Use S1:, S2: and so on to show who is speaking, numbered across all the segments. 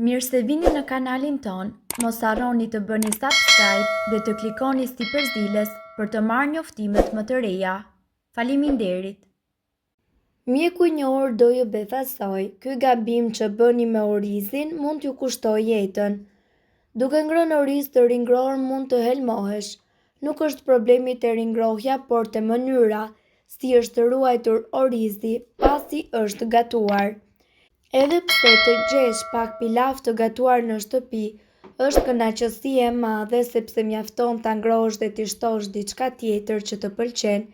S1: Mirë se vini në kanalin ton, mos harroni të bëni subscribe dhe të klikoni si përzieles për të marrë njoftimet më të reja. Faleminderit!
S2: Mjeku i njohur do ju befasoj, ky gabim që bëni me orizin mund t'ju kushtoj jetën. Duke ngrënë oriz të ringrohur mund të helmohesh. Nuk është problemi te ringrohja, por te mënyra si është ruajtur orizi pasi është gatuar. Edhe pse të gjesh pak pilaf të gatuar në shtëpi, është kënaqësi e madhe sepse mjafton ta ngrohësh dhe t'i shtosh diçka tjetër që të pëlqen,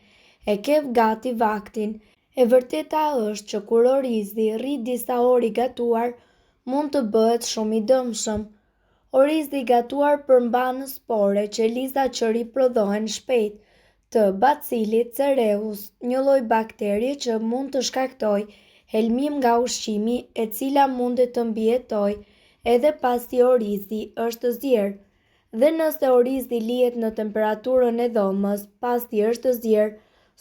S2: e ke gati vaktin. E vërteta është që kur orizi rri disa orë i gatuar, mund të bëhet shumë i dëmshëm. Orizi i gatuar përmban spore që që riprodhohen shpejt të bacilit cereus, një lloj bakterie që mund të shkaktojë helmim nga ushqimi, e cila mundet të mbijetojë edhe pasi orizi është zier. Dhe nëse orizi lihet në temperaturën e dhomës pasi është zier,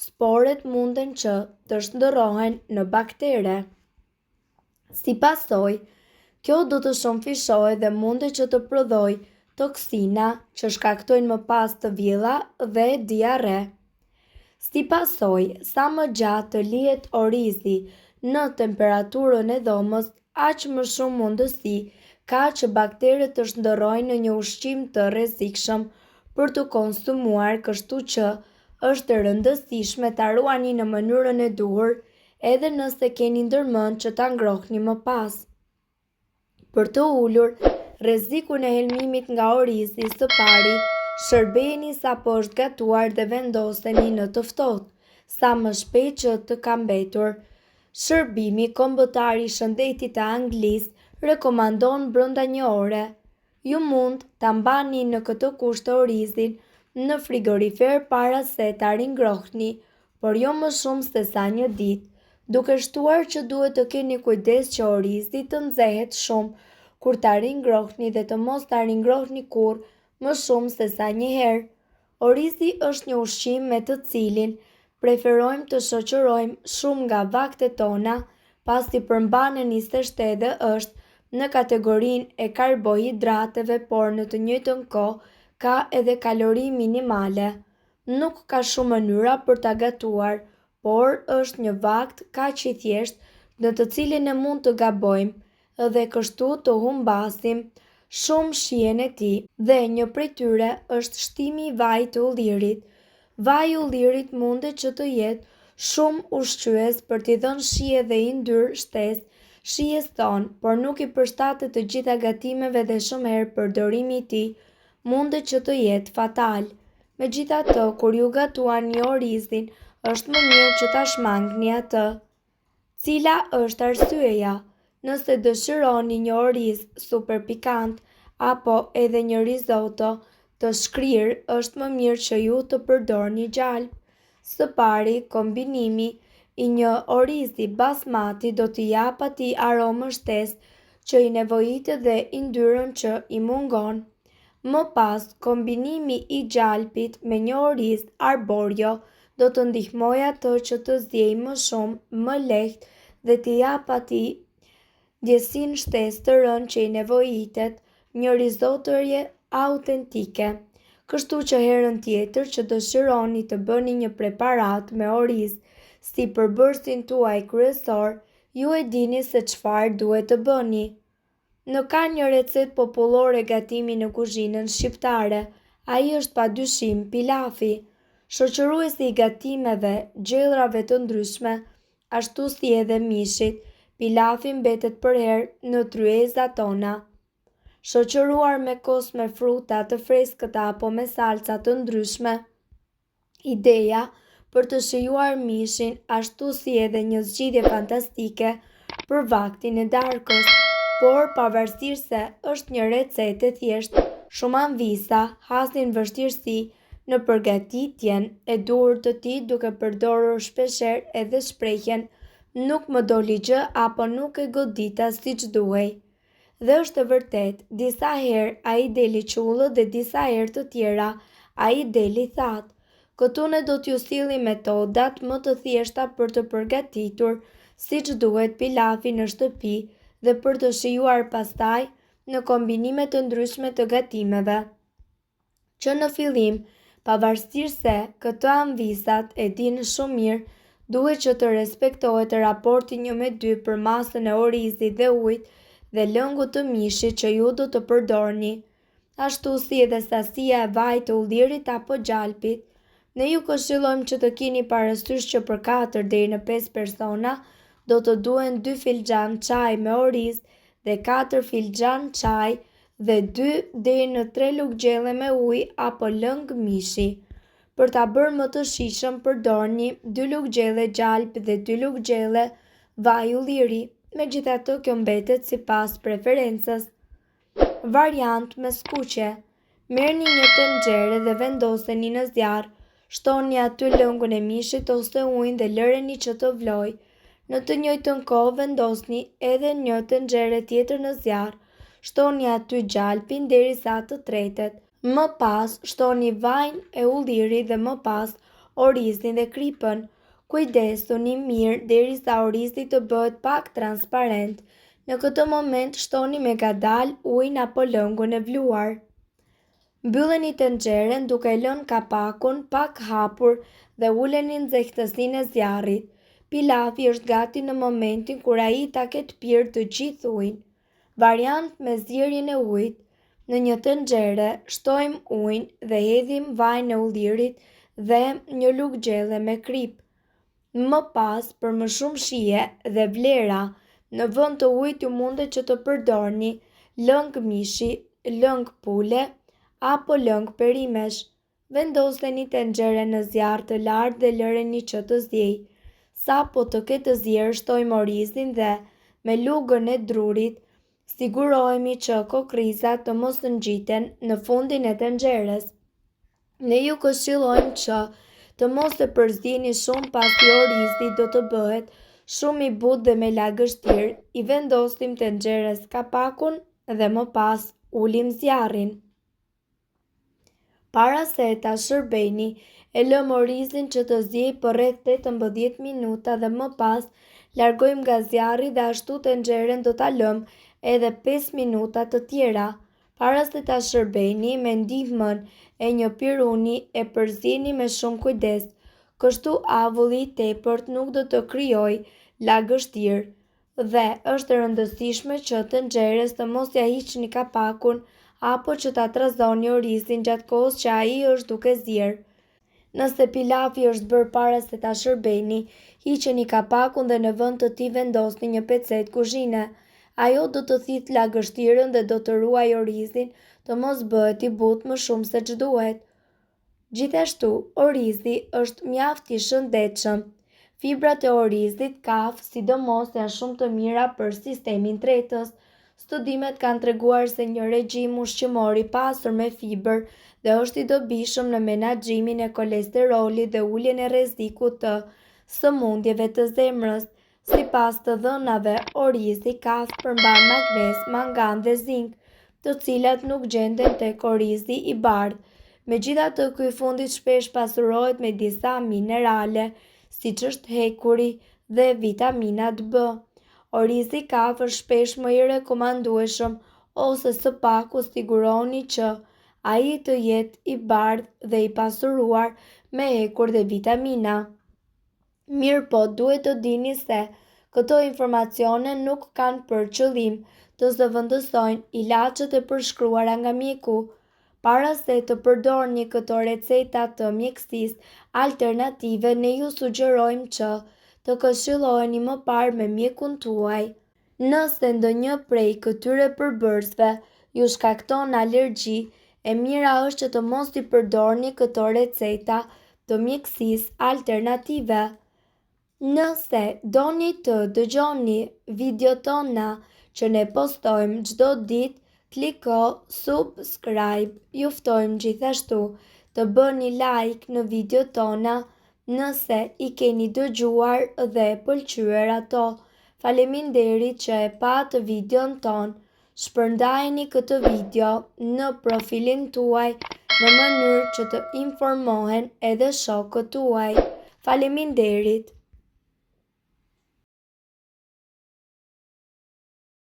S2: sporet munden që të shndërrohen në baktere. Si pasojë, kjo do të shëmfishohet dhe mundet që të prodhojë toksina që shkaktojnë më pas të villa dhe diare. Si pasojë, sa më gjatë të lihet orizi në temperaturën e dhomës, aq më shumë mundësi ka që bakteret të shndërrohen në një ushqim të rrezikshëm për të konsumuar, kështu që është e rëndësishme ta ruani në mënyrën e duhur, edhe nëse keni ndërmend që ta ngrohni më pas. Për të ulur rrezikun e helmimit nga orizi, së pari, shërbejeni sapo është gatuar dhe vendoseni në të ftohtë, sa më shpejt që të ka mbetur. Shërbimi kombëtar i Shëndetit të Anglisë rekomandon brenda një ore. Ju mund ta mbani në këtë kushte orizin në frigorifer para se ta ringrohni, por jo më shumë se sa një ditë, duke shtuar që duhet të keni kujdes që orizi të nxehet shumë kur ta ringrohni dhe të mos ta ringrohni kurrë më shumë se sa një herë. Orizi është një ushqim me të cilin preferojmë të shoqërojmë shumë nga vaktet tona, pasi përmban 27 dhe është në kategorinë e karbohidrateve, por në të njëjtën kohë ka edhe kalori minimale. Nuk ka shumë mënyra për ta gatuar, por është një vakt kaq i thjeshtë në të cilin ne mund të gabojmë dhe kështu të humbasim shumë shijen e tij. Dhe një prej tyre është shtimi i vajit të ullirit. Vaji i ullirit mundet që të jetë shumë ushqyes për t'i dhënë shije dhe i ndyr shtesë shijes tonë, por nuk i përshtatet të gjitha gatimeve dhe shumë herë përdorimi i tij mundet që të jetë fatal. Megjithatë, kur ju gatuani orizin, është më mirë që ta shmangni atë. Cila është arsyeja? Nëse dëshironi një oriz super pikant apo edhe një risotto të shkrirë, është më mirë që ju të përdorni gjalp. Së pari, kombinimi i një orizi basmati do t'i jap atij aromën shtesë që i nevojitet dhe yndyrën që i mungon. Më pas, kombinimi i gjalpit me një oriz arborio do të ndihmojë atë që të zjejë më shumë, më lehtë dhe t'i jap atij ndjesinë shtesë të rënd që i nevojitet, një risottoje autentike. Kështu që herën tjetër që dëshironi të bëni një preparat me oriz si përbërësin tuaj kryesor, ju e dini se çfarë duhet të bëni. Nuk ka një recet popullore gatimi në kuzhinën shqiptare, ai është padyshim pilafi. Shoqëruesi i gatimeve, gjellrave të ndryshme, ashtu si edhe mishit, pilafi mbetet përherë në tryezat tona. Shoqëruar me kos me fruta të freskëta apo me salca të ndryshme. Ideja për të shijuar mishin ashtu si edhe një zgjidhje fantastike për vaktin e darkës, por pavarësisht se është një recetë e thjeshtë, shumë anvisa hasin vështirësi në përgatitjen e duhur të tij duke përdorur shpeshherë edhe shprehjen nuk më doli gjë apo nuk e godita siç duhej. Dhe është e vërtet, disa herë ai deli qullët dhe disa herë të tjera ai deli thatë. Këtu ne do t'ju sillim metodat më të thjeshta për të përgatitur siç duhet pilafin në shtëpi dhe për të shijuar pastaj në kombinime të ndryshme të gatimeve. Që në fillim, pavarësisht se këto anvisat e dinë shumë mirë, duhet që të respektohet raporti 1:2 për masën e orizit dhe ujit dhe lëngut të mishit që ju do të përdorni, ashtu si edhe sasia e vajit të ullirit apo gjalpit. Ne ju këshillojmë që të keni parasysh që për 4 deri në 5 persona do të duhen 2 filxhan çaj me oriz dhe 4 filxhan çaj dhe 2 deri në 3 lugë gjelle me ujë apo lëng mishi. Për ta bërë më të shijshëm përdorni 2 lugë gjelle gjalp dhe 2 lugë gjelle vaj ulliri, megjithatë kjo mbetet sipas preferencës. Variant me skuqe. Merrni një tenxhere dhe vendoseni në zjarr, shtoni aty lëngun e mishit ose ujin dhe lëreni që të vlojë. Në të njëjtën kohë vendosni edhe një tenxhere tjetër në zjarr, shtoni aty gjalpin derisa të tretet. Më pas shtoni vajin e ullirit dhe më pas orizin dhe kripën. Kujdesuni mirë derisa orizi të bëhet pak transparent. Në këtë moment shtoni me ngadalë ujin apo lëngun e vluar. Mbylleni tenxheren duke lënë kapakun pak hapur dhe uleni nxehtësinë e zjarrit. Pilafi është gati në momentin kur ai ta ketë pirë të gjithë ujin. Variant me zjerjen e ujit. Në një tenxhere shtojmë ujin dhe hedhim vajin e ullirit dhe një lugë gjelle me krip. Më pas, për më shumë shije dhe vlera, në vend të ujit ju mundet që të përdorni lëng mishi, lëng pule apo lëng perimesh. Vendoseni tenxhere në zjarr të lartë dhe lëreni që të ziejë. Sa po të ketë zjerë, shtojmë orizin dhe me lugën e drurit sigurohemi që kokrizat të mos ngjiten në fundin e tenxheres. Ne ju këshillojmë që të mos e përzieni shumë pasi orizi do të bëhet shumë i butë dhe me lagështirë. I vendosim tenxheres kapakun dhe më pas ulim zjarrin. Para se ta shërbeni, e lëmë orizin që të ziejë për rreth 18 minuta dhe më pas largojmë nga zjarri dhe ashtu tenxheren do ta lëmë edhe 5 minuta të tjera. Para se ta shërbeni, me ndihmën e një piruni e përzieni me shumë kujdes. Kështu avulli i tepërt nuk do të krijojë lagështirë dhe është e rëndësishme që tenxheres të mos ja hiqni kapakun apo që ta trazoni orizin gjatë kohës që ai është duke zier. Nëse pilafi është bërë para se ta shërbeni, hiqeni kapakun dhe në vend të tij vendosni një pecet kuzhine. Ajo do të thithë lagështirën dhe do të ruajë orizin të mos bëhet i butë më shumë se ç'duhet. Gjithashtu, orizi është mjaft i shëndetshëm. Fibrat e orizit kaf sidomos janë shumë të mira për sistemin tretës. Studimet kanë treguar se një regjim ushqimor i pasur me fiber dhe është i dobishëm në menaxhimin e kolesterolit dhe uljen e rrezikut të sëmundjeve të zemrës. Sipas të dhënave, orizi ka përmban magnez, mangan dhe zink, të cilat nuk gjenden tek orizi i bardhë. Megjithatë, ky i fundit shpesh pasurohet me disa minerale, siç është hekuri dhe vitaminat B. Orizi i kaf është shpesh më i rekomandueshëm ose së paku siguroni që ai të jetë i bardhë dhe i pasuruar me hekur dhe vitamina. Mirëpo duhet të dini se këto informacione nuk kanë për qëllim të zëvendësojnë ilaçet e përshkruara nga mjeku. Para se të përdorni këto receta të mjekësisë alternative, ne ju sugjerojmë që të këshilloheni më parë me mjekun tuaj. Nëse ndonjë prej këtyre përbërësve ju shkakton alergji, e mira është që të mos i përdorni këto receta të mjekësisë alternative. Nëse doni të dëgjoni videot tona që ne postojmë çdo ditë, kliko subscribe. Ju ftojmë gjithashtu të bëni like në videot tona nëse i keni dëgjuar dhe pëlqyer ato. Faleminderit që e pat videon ton. Shpërndajeni këtë video në profilin tuaj në mënyrë që të informohen edhe shokët tuaj. Faleminderit.